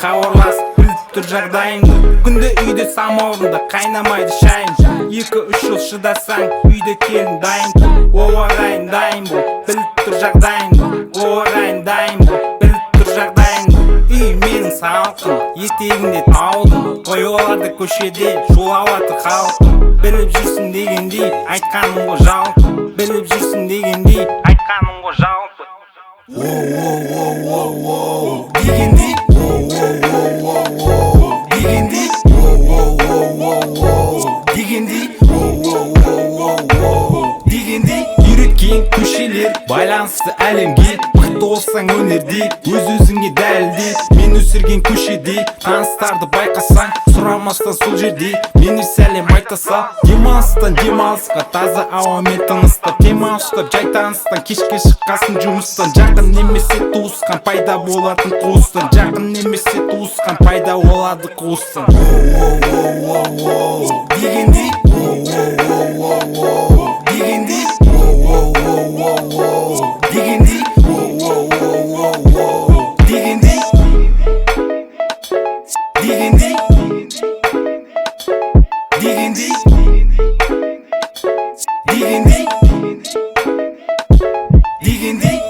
хабарласып біліп тұр жағдайыңды. Күнде үйде самаурында қайнамайды шайың. 2-3 жыл шыдасаң үйде келін дайын тұр. О ағайын дайын бол, біліп тұр жағдайыңды. О ағайын дайын бол, біліп тұр жағдайыңды. Үй менің салқын, етегінде таудың. Қойылады көшеде шулаватыр халқым. Біліп жүрсің дегендей айтқаным ғой жалпы. Біліп жүрсің дегендей айтқаным ғой жалпы. Дегендей дегендей дегендей дегендей үйреткен көшелер байланысты әлемге. Мықты болсаң өнерде өз-өзіңе дәлелде. Мен өсірген көшеде таныстарды байқасаң, сұрамастан сол жерде мені сәлем айта сал. Демалыстан демалысқа, таза ауамен тыныстап, демалыстап жай таныстан, кешке шыққасын жұмыстан. Жақын немесе туысқан пайда болатын қуыстан. Жақын немесе туысқан пайда болады қуыстан. Дегендей дегендей дегендей дегендей дегендей дегендей дегендей дегендей